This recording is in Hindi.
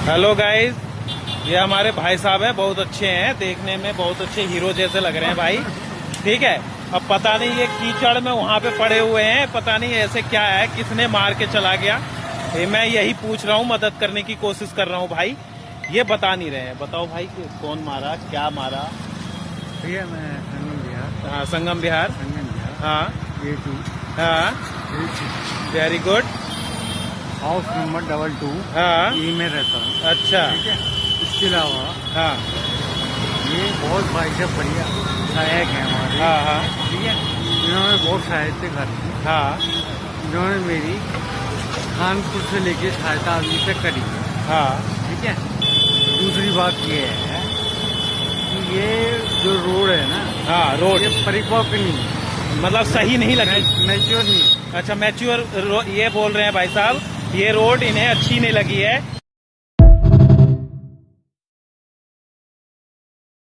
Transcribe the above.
हेलो गाइस, ये हमारे भाई साहब हैं, बहुत अच्छे हैं, देखने में बहुत अच्छे हीरो जैसे लग रहे हैं भाई। ठीक है, अब पता नहीं ये कीचड़ में वहाँ पे पड़े हुए हैं, पता नहीं ऐसे क्या है, किसने मार के चला गया। मैं यही पूछ रहा हूँ, मदद करने की कोशिश कर रहा हूँ भाई। ये बता नहीं रहे हैं, बताओ भाई कि कौन मारा, क्या मारा। भैया मैं संगम बिहार। हाँ, संगम बिहार। हाँ हाँ, वेरी गुड। House number 22। हाँ, ई में रहता हूँ। अच्छा, ठीक है, इसके अलावा हाँ ये बहुत भाई साहब बढ़िया सहायक है हमारे। हाँ हाँ ठीक है, इन्होंने बहुत सहायता करी। हाँ इन्होंने मेरी कानपुर से लेके सहायता अभी तक करी। हाँ ठीक है, दूसरी बात ये है कि ये जो रोड है ना, हाँ, रोड ये परिपक्व नहीं है, मतलब सही नहीं लगी। मैच्योर नहीं। अच्छा, मैच्योर ये बोल रहे हैं भाई साहब, ये रोड इन्हें अच्छी नहीं लगी है।